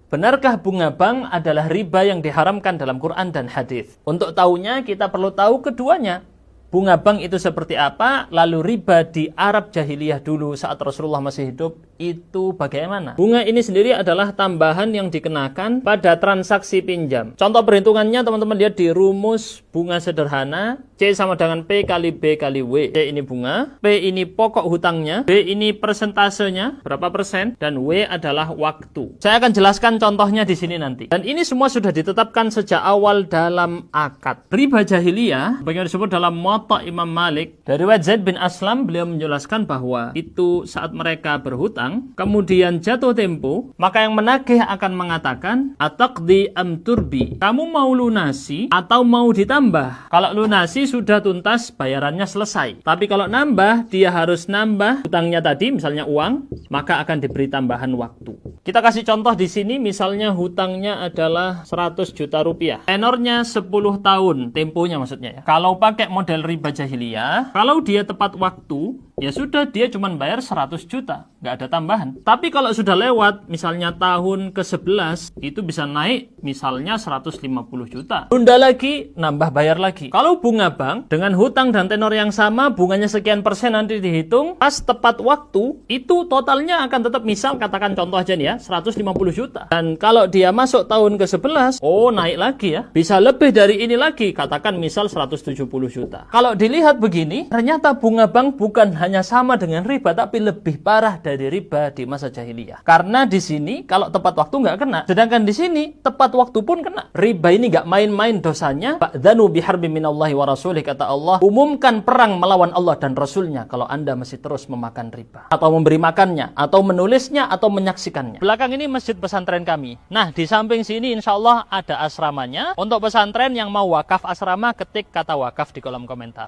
Benarkah bunga bank adalah riba yang diharamkan dalam Quran dan hadis? Untuk tahunya kita perlu tahu keduanya. Bunga bank itu seperti apa? Lalu riba di Arab jahiliyah dulu saat Rasulullah masih hidup itu bagaimana? Bunga ini sendiri adalah tambahan yang dikenakan pada transaksi pinjam. Contoh perhitungannya teman-teman lihat di rumus bunga sederhana. C sama dengan P kali B kali W. C ini bunga, P ini pokok hutangnya, B ini persentasenya, berapa persen, dan W adalah waktu. Saya akan jelaskan contohnya di sini nanti. Dan ini semua sudah ditetapkan sejak awal dalam akad. Riba jahiliyah, bagaimana disebut dalam Muwatta Imam Malik. Dari riwayat Zaid bin Aslam, beliau menjelaskan bahwa itu saat mereka berhutang, kemudian jatuh tempo, maka yang menagih akan mengatakan, "Ataqdi am turbi?" Kamu mau lunasi atau mau ditambah? Kalau lunasi sudah tuntas, bayarannya selesai. Tapi kalau nambah, dia harus nambah hutangnya tadi, misalnya uang, maka akan diberi tambahan waktu. Kita kasih contoh di sini, misalnya hutangnya adalah 100 juta rupiah. Tenornya 10 tahun, temponya maksudnya ya. Kalau pakai model riba jahiliyah, kalau dia tepat waktu, ya sudah dia cuma bayar 100 juta, nggak ada tambahan. Tapi kalau sudah lewat, misalnya tahun ke-11, itu bisa naik misalnya 150 juta. Tunda lagi, nambah bayar lagi. Kalau bunga bank, dengan hutang dan tenor yang sama, bunganya sekian persen nanti dihitung, pas tepat waktu, itu totalnya akan tetap, misal katakan contoh aja nih ya, 150 juta. Dan kalau dia masuk tahun ke-11, oh naik lagi ya, bisa lebih dari ini lagi, katakan misal 170 juta. Kalau dilihat begini, ternyata bunga bank bukan hanya sama dengan riba, tapi lebih parah dari riba di masa jahiliyah. Karena di sini kalau tepat waktu nggak kena, sedangkan di sini tepat waktu pun kena. Riba ini nggak main-main dosanya. Fa'dzanu biharbi minallahi wa rasulih, kata Allah, umumkan perang melawan Allah dan Rasulnya kalau Anda masih terus memakan riba, atau memberi makannya, atau menulisnya, atau menyaksikannya. Belakang ini masjid pesantren kami. Nah, di samping sini insya Allah ada asramanya. Untuk pesantren yang mau wakaf asrama, ketik kata wakaf di kolom komentar.